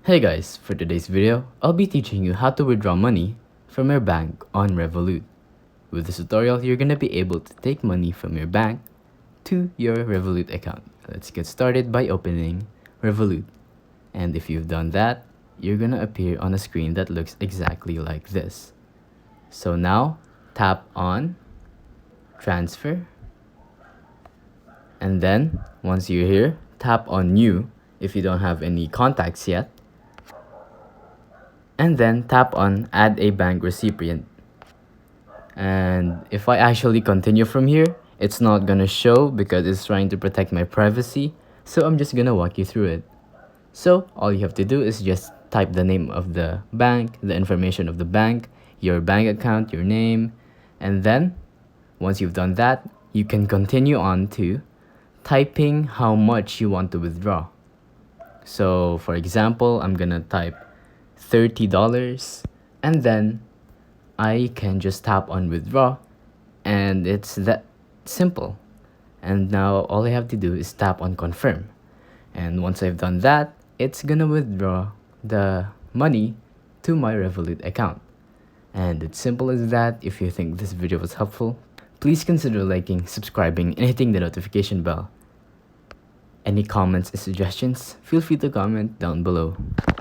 Hey guys, for today's video, I'll be teaching you how to withdraw money from your bank on Revolut. With this tutorial, you're gonna be able to take money from your bank to your Revolut account. Let's get started by opening Revolut. And if you've done that, you're gonna appear on a screen that looks exactly like this. So now, tap on Transfer. And then, once you're here, tap on New if you don't have any contacts yet. And then tap on Add a Bank Recipient. And if I actually continue from here, it's not gonna show because it's trying to protect my privacy. So I'm just gonna walk you through it. So all you have to do is just type the name of the bank, the information of the bank, your bank account, your name, and then once you've done that, you can continue on to typing how much you want to withdraw. So for example, I'm gonna type $30 and then I can just tap on withdraw and it's that simple. And now all I have to do is tap on confirm. And once I've done that, it's gonna withdraw the money to my Revolut account. And it's simple as that. If you think this video was helpful, please consider liking, subscribing, and hitting the notification bell. Any comments and suggestions, feel free to comment down below.